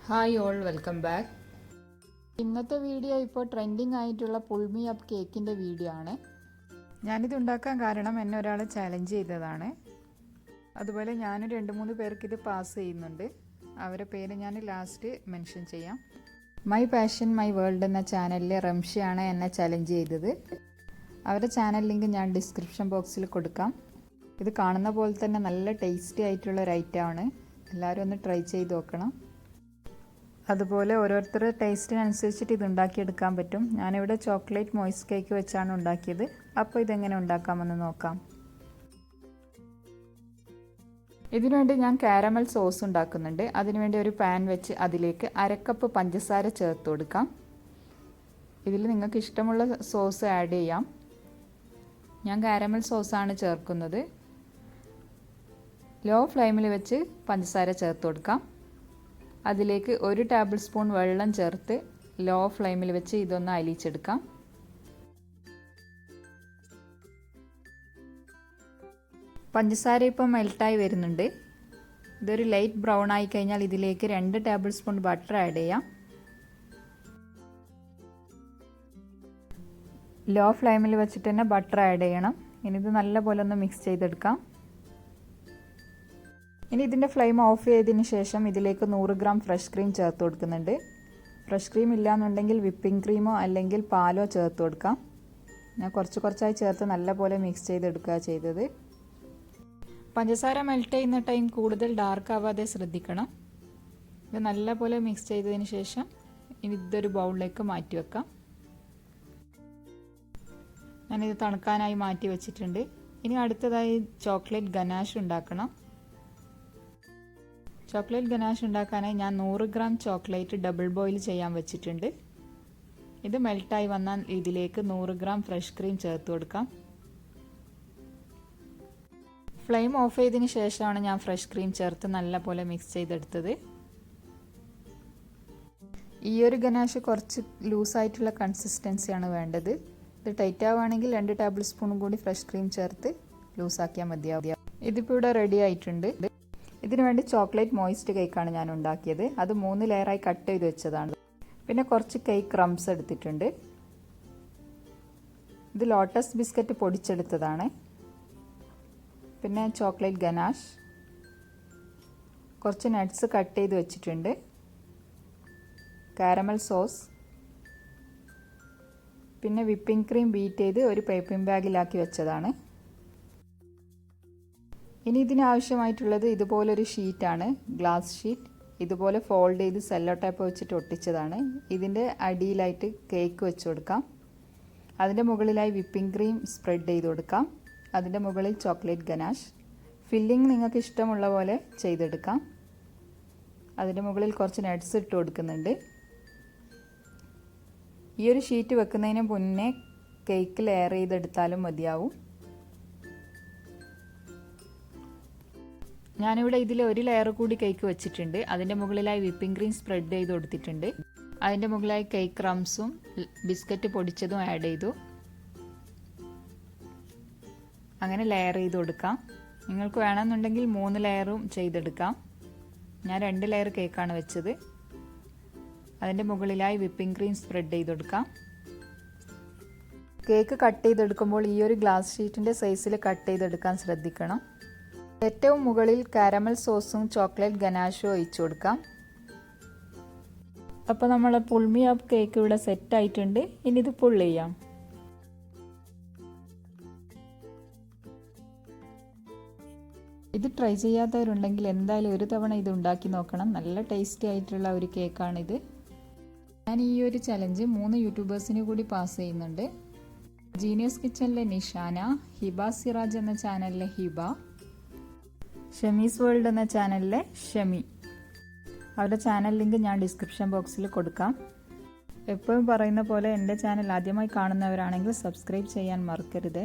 Hi all, welcome back. ഇന്നത്തെ video ഇപ്പോൾ trending ആയിട്ടുള്ള പുൾമി അപ്പ് കേക്കിൻ്റെ വീഡിയോ ആണ്. ഞാനിത് ഉണ്ടാക്കാൻ കാരണം എന്നെ ഒരാൾ ചാലഞ്ച് ചെയ്തതാണ്. അതുപോലെ ഞാൻ 2-3 പേർക്ക് ഇത് പാസ് ചെയ്യുന്നുണ്ട്. അവരെ പേര് ഞാൻ ലാസ്റ്റ് മെൻഷൻ ചെയ്യാം. മൈ പാഷൻ മൈ വേൾഡ് എന്ന ചാനലിലെ റംഷിയാണ് എന്നെ ചാലഞ്ച് ചെയ്തത്. അവരുടെ ചാനൽ ലിങ്ക് ഞാൻ ഡിസ്ക്രിപ്ഷൻ ബോക്സിൽ കൊടുക്കാം. ഇത് കാണുന്ന പോലെ തന്നെ നല്ല ടേസ്റ്റി ആയിട്ടുള്ള ഒരു ഐറ്റമാണ്. എല്ലാവരും ഒന്ന് ട്രൈ ചെയ്ത് നോക്കണം. അതുപോലെ ഓരോരുത്തരുടെ ടേസ്റ്റിനനുസരിച്ചിട്ട് ഇത് ഉണ്ടാക്കിയെടുക്കാൻ പറ്റും. ഞാനിവിടെ ചോക്ലേറ്റ് മോയിസ് കേക്ക് വെച്ചാണ് ഉണ്ടാക്കിയത്. അപ്പോൾ ഇതെങ്ങനെ ഉണ്ടാക്കാമെന്ന് നോക്കാം. ഇതിനുവേണ്ടി ഞാൻ കാരമൽ സോസ് ഉണ്ടാക്കുന്നുണ്ട്. അതിനുവേണ്ടി ഒരു പാൻ വെച്ച് അതിലേക്ക് 1/2 കപ്പ് പഞ്ചസാര ചേർത്ത് കൊടുക്കാം. ഇതിൽ നിങ്ങൾക്ക് ഇഷ്ടമുള്ള സോസ് ആഡ് ചെയ്യാം. ഞാൻ കാരമൽ സോസാണ് ചേർക്കുന്നത്. ലോ ഫ്ലെയിമിൽ വെച്ച് പഞ്ചസാര ചേർത്ത് കൊടുക്കാം. അതിലേക്ക് 1 ടേബിൾ സ്പൂൺ വെള്ളം ചേർത്ത് ലോ ഫ്ലെയിമിൽ വെച്ച് ഇതൊന്ന് അലിയിച്ചെടുക്കാം. പഞ്ചസാര ഇപ്പം മെൽട്ടായി വരുന്നുണ്ട്. ഇതൊരു ലൈറ്റ് ബ്രൗൺ ആയി കഴിഞ്ഞാൽ ഇതിലേക്ക് 2 ടേബിൾ സ്പൂൺ ബട്ടർ ആഡ് ചെയ്യാം. ലോ ഫ്ലെയിമിൽ വെച്ചിട്ട് തന്നെ ബട്ടർ ആഡ് ചെയ്യണം. ഇനി ഇത് നല്ലപോലെ ഒന്ന് മിക്സ് ചെയ്തെടുക്കാം. ഇനി ഇതിൻ്റെ ഫ്ലെയിം ഓഫ് ചെയ്തതിന് ശേഷം ഇതിലേക്ക് 100 ഗ്രാം ഫ്രഷ് ക്രീം ചേർത്ത് കൊടുക്കുന്നുണ്ട്. ഫ്രഷ് ക്രീം ഇല്ലാന്നുണ്ടെങ്കിൽ വിപ്പിംഗ് ക്രീമോ അല്ലെങ്കിൽ പാലോ ചേർത്ത് കൊടുക്കാം. ഞാൻ കുറച്ചായി ചേർത്ത് നല്ലപോലെ മിക്സ് ചെയ്തെടുക്കുക ചെയ്തത്. പഞ്ചസാര മെൽറ്റ് ചെയ്യുന്ന ടൈം കൂടുതൽ ഡാർക്ക് ആവാതെ ശ്രദ്ധിക്കണം. ഇത് നല്ലപോലെ മിക്സ് ചെയ്തതിന് ശേഷം ഇനി ഇതൊരു ബൗളിലേക്ക് മാറ്റി വെക്കാം. ഞാനിത് തണുക്കാനായി മാറ്റി വെച്ചിട്ടുണ്ട്. ഇനി അടുത്തതായി ചോക്ലേറ്റ് ഗനാഷ് ഉണ്ടാക്കണം. ചോക്ലേറ്റ് ഗനാഷ് ഉണ്ടാക്കാനായി ഞാൻ 100 ഗ്രാം ചോക്ലേറ്റ് ഡബിൾ ബോയിൽ ചെയ്യാൻ വെച്ചിട്ടുണ്ട്. ഇത് മെൽട്ടായി വന്നാൽ ഇതിലേക്ക് 100 ഗ്രാം ഫ്രഷ് ക്രീം ചേർത്ത് കൊടുക്കാം. ഫ്ലെയിം ഓഫ് ചെയ്തതിന് ശേഷമാണ് ഞാൻ ഫ്രഷ് ക്രീം ചേർത്ത് നല്ലപോലെ മിക്സ് ചെയ്തെടുത്തത്. ഈ ഒരു ഗനാഷ് കുറച്ച് ലൂസായിട്ടുള്ള കൺസിസ്റ്റൻസിയാണ് വേണ്ടത്. ഇത് ടൈറ്റ് ആവുകയാണെങ്കിൽ 2 ടേബിൾ സ്പൂണും കൂടി ഫ്രഷ് ക്രീം ചേർത്ത് ലൂസാക്കിയാൽ മതിയാവും. ഇതിപ്പോൾ ഇവിടെ റെഡി ആയിട്ടുണ്ട്. ഇതിനു വേണ്ടി ചോക്ലേറ്റ് മോയിസ്റ്റ് കേക്കാണ് ഞാൻ ഉണ്ടാക്കിയത്. അത് 3 ലെയറായി കട്ട് ചെയ്ത് വെച്ചതാണ്. പിന്നെ കുറച്ച് കേക്ക് ക്രംസ് എടുത്തിട്ടുണ്ട്. ഇത് ലോട്ടസ് ബിസ്ക്കറ്റ് പൊടിച്ചെടുത്തതാണ്. പിന്നെ ചോക്ലേറ്റ് ഗനാഷ്, കുറച്ച് നട്ട്സ് കട്ട് ചെയ്ത് വെച്ചിട്ടുണ്ട്, കാരമൽ സോസ്, പിന്നെ വിപ്പിംഗ് ക്രീം ബീറ്റ് ചെയ്ത് ഒരു പൈപ്പിംഗ് ബാഗിലാക്കി വെച്ചതാണ്. ഇനി ഇതിനാവശ്യമായിട്ടുള്ളത് ഇതുപോലൊരു ഷീറ്റാണ്, ഗ്ലാസ് ഷീറ്റ്. ഇതുപോലെ ഫോൾഡ് ചെയ്ത് സെല്ലോ ടേപ്പ് വെച്ചിട്ട് ഒട്ടിച്ചതാണ്. ഇതിൻ്റെ അടിയിലായിട്ട് കേക്ക് വെച്ച് കൊടുക്കാം. അതിൻ്റെ മുകളിലായി വിപ്പിംഗ് ക്രീം സ്പ്രെഡ് ചെയ്ത് കൊടുക്കാം. അതിൻ്റെ മുകളിൽ ചോക്ലേറ്റ് ഗനാഷ്. ഫില്ലിംഗ് നിങ്ങൾക്ക് ഇഷ്ടമുള്ള പോലെ ചെയ്തെടുക്കാം. അതിൻ്റെ മുകളിൽ കുറച്ച് നട്ട്സ് ഇട്ട് കൊടുക്കുന്നുണ്ട്. ഈ ഒരു ഷീറ്റ് വെക്കുന്നതിന് മുന്നേ കേക്ക് ലെയർ ചെയ്തെടുത്താലും മതിയാവും. ഞാനിവിടെ ഇതിൽ 1 ലെയർ കൂടി കേക്ക് വെച്ചിട്ടുണ്ട്. അതിൻ്റെ മുകളിലായി വിപ്പിംഗ് ക്രീം സ്പ്രെഡ് ചെയ്ത് കൊടുത്തിട്ടുണ്ട്. അതിൻ്റെ മുകളിലായി കേക്ക് ക്രംസും ബിസ്ക്കറ്റ് പൊടിച്ചതും ആഡ് ചെയ്തു. അങ്ങനെ ലെയർ ചെയ്ത് കൊടുക്കാം. നിങ്ങൾക്ക് വേണമെന്നുണ്ടെങ്കിൽ 3 ലെയറും ചെയ്തെടുക്കാം. ഞാൻ 2 ലെയർ കേക്കാണ് വെച്ചത്. അതിൻ്റെ മുകളിലായി വിപ്പിംഗ് ക്രീം സ്പ്രെഡ് ചെയ്ത് കൊടുക്കാം. കേക്ക് കട്ട് ചെയ്തെടുക്കുമ്പോൾ ഈ ഒരു ഗ്ലാസ് ഷീറ്റിൻ്റെ സൈസിൽ കട്ട് ചെയ്തെടുക്കാൻ ശ്രദ്ധിക്കണം. ഏറ്റവും മുകളിൽ കാരമൽ സോസും ചോക്ലേറ്റ് ഗനാഷും ഒഴിച്ചു കൊടുക്കാം. അപ്പോൾ നമ്മളെ പുൾമി അപ്പ് കേക്ക് ഇവിടെ സെറ്റ് ആയിട്ടുണ്ട്. ഇനി ഇത് പുൾ ചെയ്യാം. ഇത് ട്രൈ ചെയ്യാത്തവരുണ്ടെങ്കിൽ എന്തായാലും ഒരു തവണ ഇത് ഉണ്ടാക്കി നോക്കണം. നല്ല ടേസ്റ്റി ആയിട്ടുള്ള ഒരു കേക്കാണിത്. ഞാൻ ഈ ഒരു ചലഞ്ച് 3 യൂട്യൂബേഴ്സിന് കൂടി പാസ് ചെയ്യുന്നുണ്ട്. ജീനിയസ് കിച്ചണിലെ നിഷാന, ഹിബ സിറാജ് എന്ന ചാനലിലെ ഹിബ, ഷമീസ് വേൾഡ് എന്ന ചാനലിലെ ഷമി. അവരുടെ ചാനൽ ലിങ്ക് ഞാൻ ഡിസ്ക്രിപ്ഷൻ ബോക്സിൽ കൊടുക്കാം. എപ്പോഴും പറയുന്ന പോലെ എൻ്റെ ചാനൽ ആദ്യമായി കാണുന്നവരാണെങ്കിൽ സബ്സ്ക്രൈബ് ചെയ്യാൻ മറക്കരുത്.